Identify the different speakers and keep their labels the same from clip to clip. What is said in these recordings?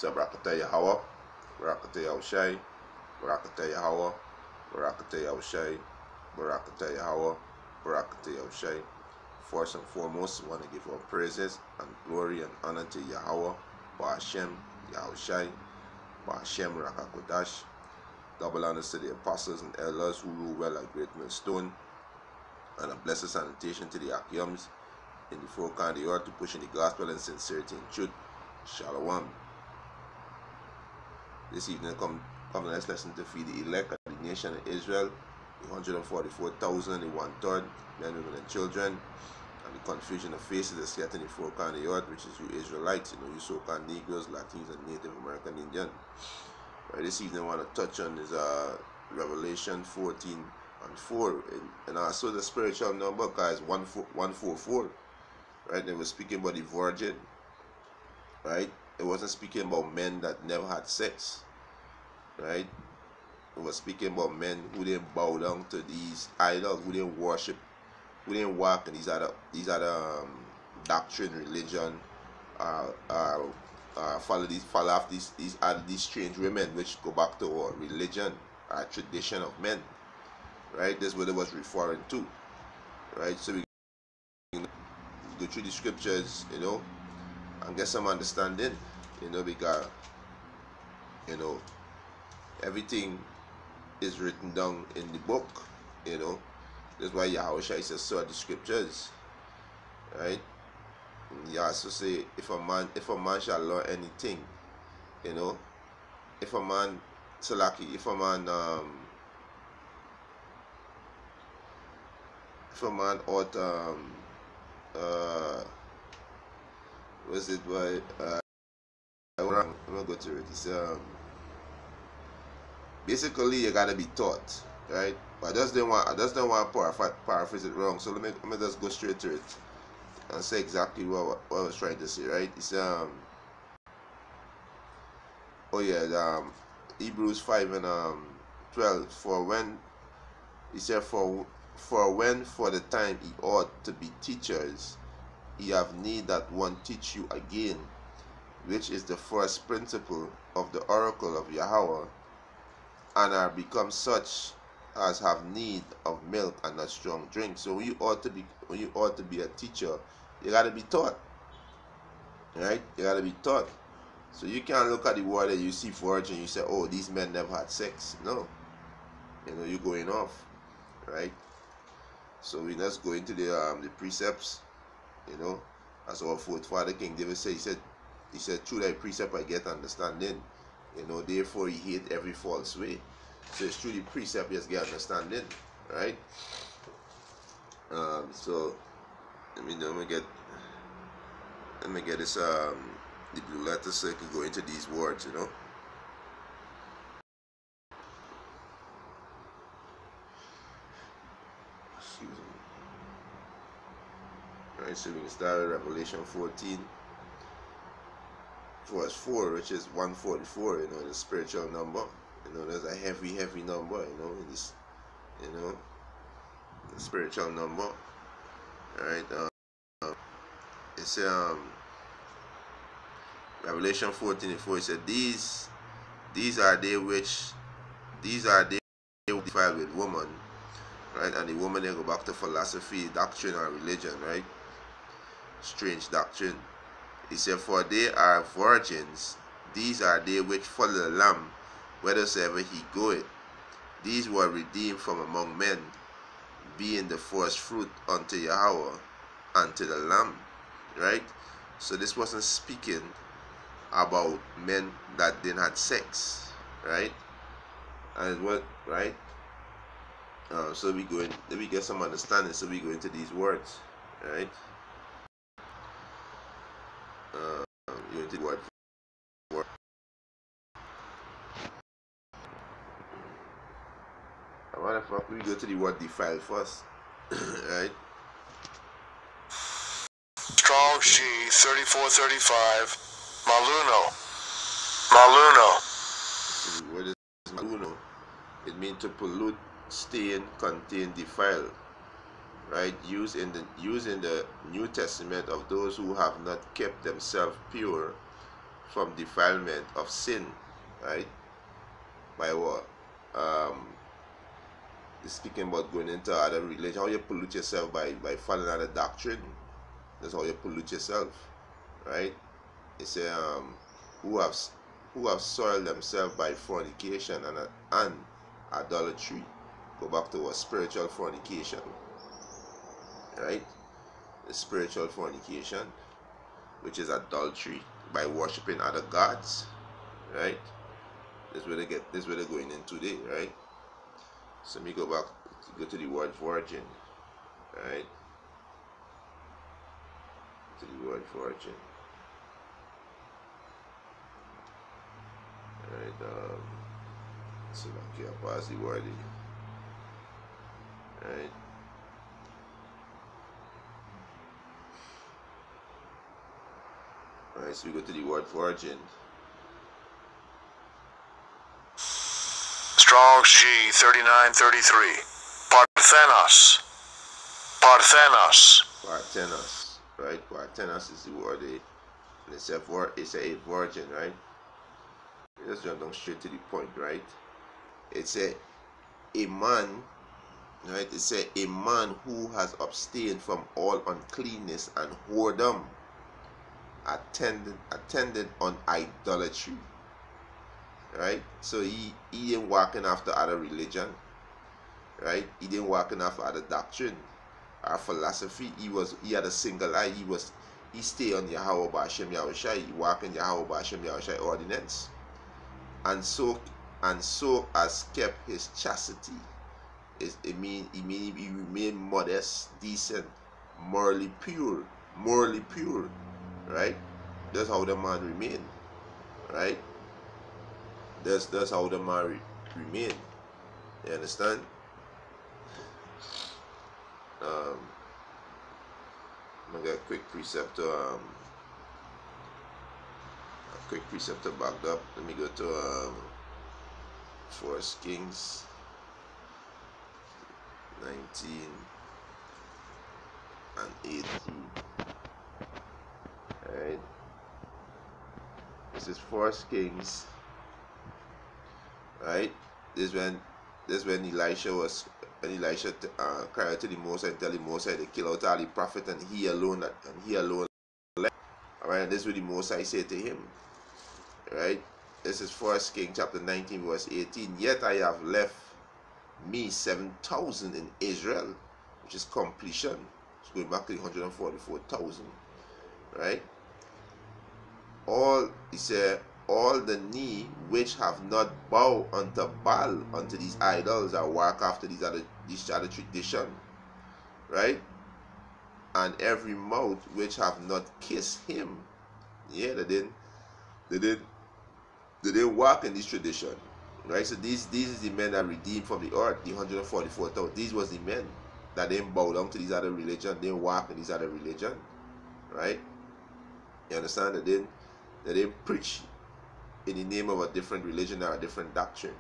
Speaker 1: So Barakatah Yahweh, Barakatah Yahushai, Barakatah Yahweh, Barakatah Yahushai, Barakatah Yahweh, Barakatah Yahushai. First and foremost, we want to give our praises and glory and honor to Yahweh, Ba'ashem, Yahushai, Ba'ashem Rakakodash. Double honors to the apostles and elders who rule well at Great Millstone, and a blessed salutation to the Akiums in the four corners of the earth to push in the gospel and sincerity and truth. Shalom. This evening come let's listen to feed the elect of the nation of Israel, the 144,000, the 1/3, men, women, and children, and the confusion of faces that's scattered in the four corners of the earth, which is you Israelites, you so-called Negroes, Latins, and Native American Indian. Right, this evening I want to touch on is Revelation 14:4, and also the spiritual number, guys, 144. Right, they were speaking about the virgin. Right, it wasn't speaking about men that never had sex. Right, it was speaking about men who didn't bow down to these idols, who didn't worship, who didn't walk in these other doctrine, religion, follow off these strange women, which go back to our religion, our tradition of men. Right, this is what it was referring to. Right, so we go through the scriptures, and get some understanding, because everything is written down in the book. That's why Yahushua says search the scriptures. Right, and he also say if a man shall learn anything, if a man ought was it why I'm gonna go to it. It's basically you gotta be taught, right? But I just don't want to paraphrase it wrong. So let me just go straight to it and say exactly what I was trying to say, right? It's Hebrews 5:12. For when he said for when for the time he ought to be teachers, ye have need that one teach you again, which is the first principle of the oracle of Yahweh, and are become such as have need of milk and not strong drink. So when you ought to be a teacher, you gotta be taught. Right? You gotta be taught. So you can't look at the word and you see virgin, you say, oh, these men never had sex. No. You're going off. Right? So we just go into the precepts, as our forefather King David said, he said, through thy precept I get understanding. Therefore he hate every false way. So it's through the precept you just get understanding. Right? So let me get this the blue letter so I can go into these words, Excuse me. Alright, so we can start with Revelation 14, verse 4, which is 144, the spiritual number. There's a heavy number, in this, the spiritual number. Alright, it's Revelation 14:4. It said, these are they which defile with woman, right? And the woman they go back to philosophy, doctrine, or religion, right? Strange doctrine. He said, for they are virgins, these are they which follow the Lamb, whithersoever he goeth. These were redeemed from among men, being the first fruit unto Yahweh and to the Lamb. Right? So this wasn't speaking about men that didn't have sex. Right? And what, right? So we go in, let me get some understanding, so we go into these words. Right? You into the word. What the fuck, we go to the word defile first. Right?
Speaker 2: Strong G 3435 Maluno.
Speaker 1: What is Maluno? It means to pollute, stain, contain, defile. Right? Used in the New Testament of those who have not kept themselves pure from defilement of sin, right? By what? It's speaking about going into other religion. How you pollute yourself by following other doctrine. That's how you pollute yourself, right? It say who have who have soiled themselves by fornication and idolatry. Go back to what spiritual fornication, right? The spiritual fornication, which is adultery by worshiping other gods, right? This is where they're going in today, right? So let me go to the word virgin, right? To the word virgin, right? So okay, I'll pass the wording, right? Alright, so we go to the word virgin.
Speaker 2: Strong's G 3933. Parthenos. Parthenos.
Speaker 1: Parthenos, right? Parthenos is the word. And it's a virgin, right? Let's jump down straight to the point, right? It's a man, right? It's a man who has abstained from all uncleanness and whoredom, attended on idolatry, right? So he ain't walking after other religion, right? He didn't walking after other doctrine or philosophy. He had a single eye. He stay on Yahweh Ba'Shem Yahushai. He walk in Yahweh Ba'Shem Yahushai ordinance, and so as kept his chastity. He remained modest, decent, morally pure, right? That's how the man remained, right? That's how the man remained. You understand? I'm gonna get a quick precept to back up. Let me go to 1 Kings 19 and 18. Alright. This is 1 Kings. Right? This is when Elisha cried to the Most High and tell the Most High to kill out all the prophet and he alone left. Alright, this is what the Most High said to him. Right? This is 1 Kings chapter 19 verse 18. Yet I have left me 7,000 in Israel, which is completion. It's going back to 144,000. Right? He said, all the knee which have not bowed unto Baal, unto these idols, or walk after this other tradition, right? And every mouth which have not kissed him. Yeah, they didn't walk in this tradition, right? So these is the men that redeemed from the earth, the 144,000. These was the men that didn't bow down to these other religion, didn't walk in these other religion, right? You understand? They didn't preach in the name of a different religion or a different doctrine.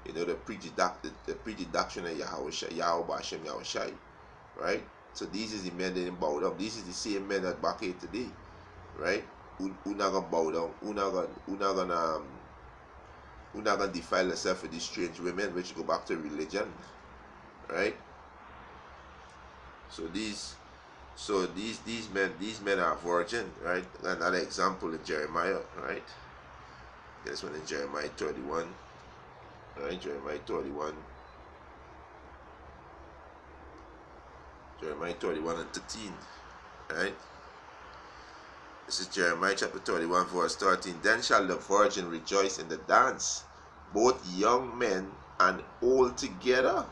Speaker 1: You know, they preach the doctrine of Yahweh Ba'Shem Yahushai, right? So these is the men that didn't bow down. These is the same men that back here today, right? Who not gonna bow down? Who not gonna defile themselves with these strange women, which go back to religion, right? So these men are virgin, right? Another example in Jeremiah, right? This one in Jeremiah 31. Right, Jeremiah 31. Jeremiah 31 and 13. Right? This is Jeremiah chapter 31, verse 13. Then shall the virgin rejoice in the dance, both young men and old together.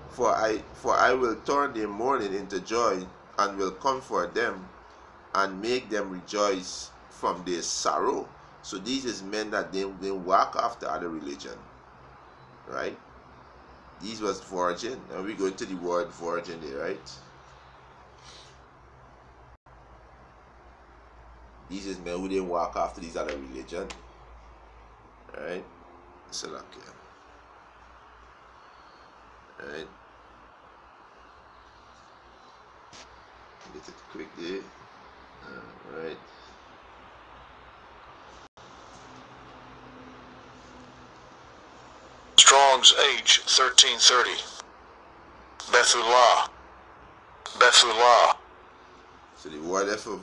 Speaker 1: For I will turn their mourning into joy, and will comfort them, and make them rejoice from their sorrow. So these is men that they walk after other religion, right? These was virgin, and we go into the word virgin there, right? These is men who didn't walk after these other religion, right? So like, right? Get it quick there, right?
Speaker 2: Strong's H 1330. Bethulah. Bethulah.
Speaker 1: So the word for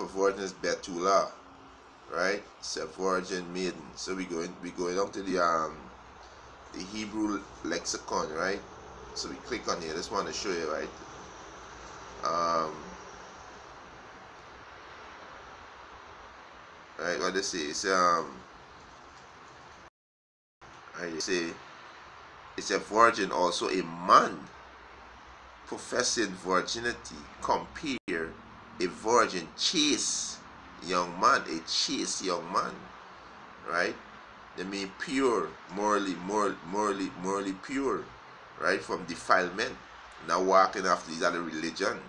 Speaker 1: virgin is Bethulah, right? It's a virgin maiden. So we going up to the Hebrew lexicon, right? So we click on here. I just want to show you, right? Right, what they say is I say it's a virgin, also a man professing virginity. Compare a virgin, chaste young man, a chaste young man, right? They mean pure, morally pure, right? From defilement, not walking after these other religion,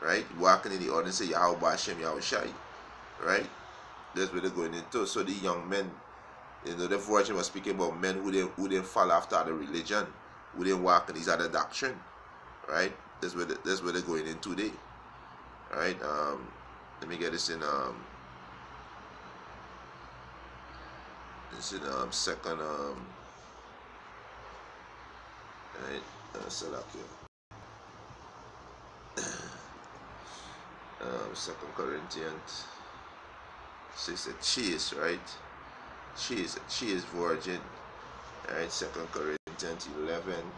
Speaker 1: right? Walking in the ordinance of Yahweh Hashem Yahushai, right? That's what they're going into. So the young men, the virgin was speaking about men who didn't fall after other religion, who didn't walk in these other doctrine, right? That's where they're going in today, right? Let me get this in second right, Second Corinthians. So it's a chaste, right? Chaste virgin, right? Second Corinthians 11,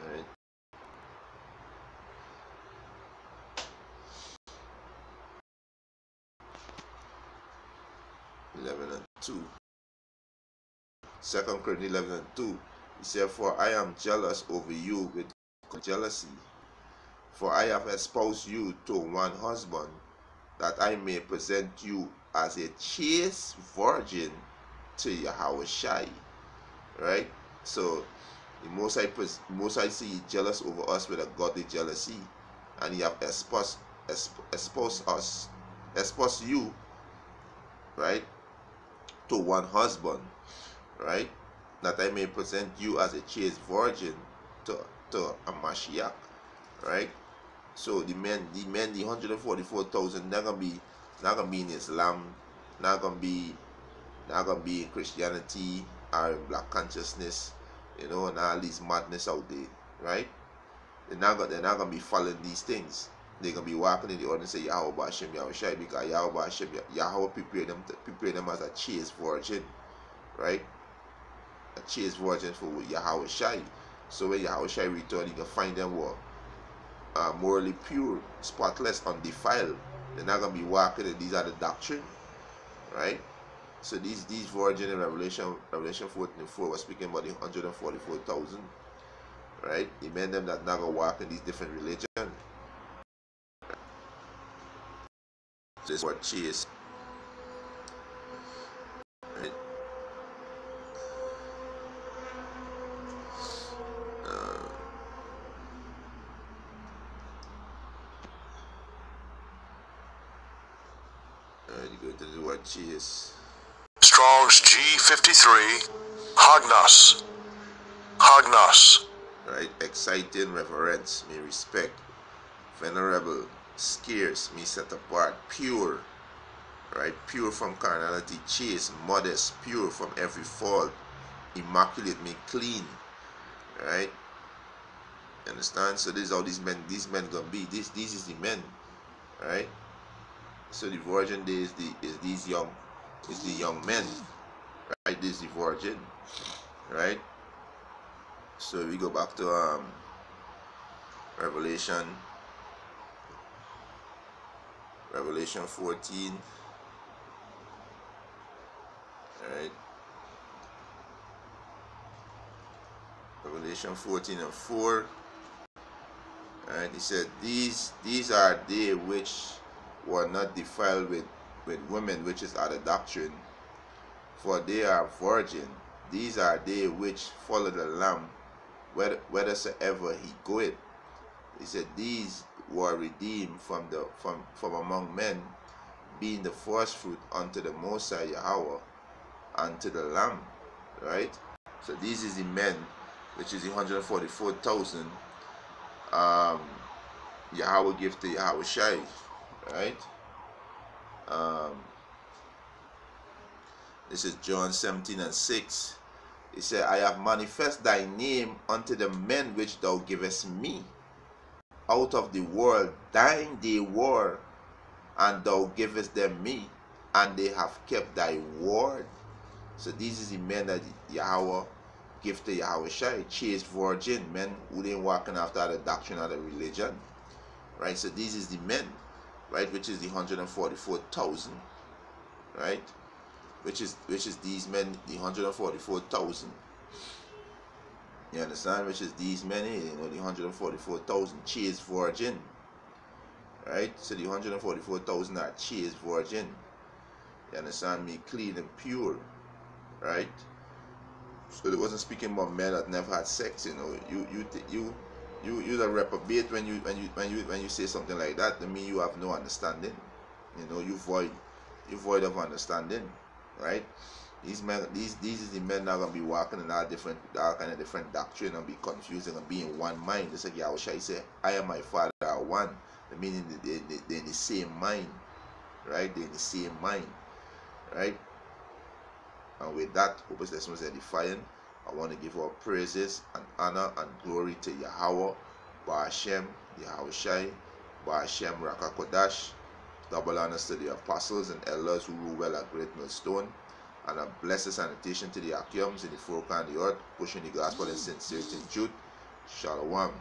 Speaker 1: right? 11 and 2. 2 Corinthians 11 and 2. He said, "For I am jealous over you with jealousy, for I have espoused you to one husband, that I may present you as a chaste virgin to Yahushai." Right? So the Most I see jealous over us with a godly jealousy, and he have espoused you, right, to one husband, right, that I may present you as a chaste virgin to a Mashiach, right? So the 144,000 not gonna be in Islam, not gonna be in Christianity or in black consciousness, and all these madness out there, right? They're not gonna be following these things. They're gonna be walking in the ordinance of Yahweh Hashem Yahushai, because Yahweh Hashem Yahweh prepare them as a chaste virgin, right? A chaste virgin for Yahushai. So when Yahushai return, you can find them morally pure, spotless, undefiled. They're not gonna be walking in these other doctrine, right? So these virgin in Revelation 14:4 was speaking about the 144,000, right? The men them that not gonna walk in these different religions. So this word chaste, right? You go to the word chaste.
Speaker 2: Strong's G53. Hognos. Hognos.
Speaker 1: Right? Exciting, reverence, mean respect. Venerable, scarce, mean set apart. Pure, right? Pure from carnality. Chaste, modest, pure from every fault. Immaculate, mean clean, right? Understand? So this is how these men gonna be. This is the men, right? So the virgin day is the young men, right? This is the virgin, right? So we go back to Revelation 14, right? Revelation 14 and 4. And he said, these are they which were not defiled with women, which is other doctrine, for they are virgin. These are they which follow the Lamb, whithersoever he goeth. He said, these were redeemed from among men, being the first fruit unto the Most High Yahweh, unto the Lamb, right? So these is the men, which is the 144,000 Yahweh give to Yahushai, right? This is John 17:6. He said, I have manifest thy name unto the men which thou givest me. Out of the world thine they were, and thou givest them me, and they have kept thy word. So these is the men that Yahweh give to Yahweh Shai, chaste virgin, men who ain't walking after the doctrine of the religion. Right? So these is the men, right, which is the 144,000, right? Which is these men, the 144,000. You understand? Which is these men, the 144,000 chaste virgin. Right? So the 144,000 are chaste virgin. You understand me? Clean and pure. Right? So it wasn't speaking about men that never had sex. You a reprobate when you say something like that. I mean, you have no understanding. You void of understanding. Right? These is the men that are gonna be walking in all kind of different doctrine and be confusing and be in one mind. Just like Yahweh Shai say, I and my Father are one. Meaning they're in the same mind, right? They're in the same mind, right? And with that, Hopeless Testimonies Edifying, I want to give our praises and honor and glory to Yahweh, Ba'ashem, Yahweh Shai, Ba'ashem, Rakakodash. Double honors to the apostles and elders who rule well at Great Millstone, and a blessed sanitation to the Akiums in the four corners of the earth, pushing the gospel in sincerity and truth. Shalom.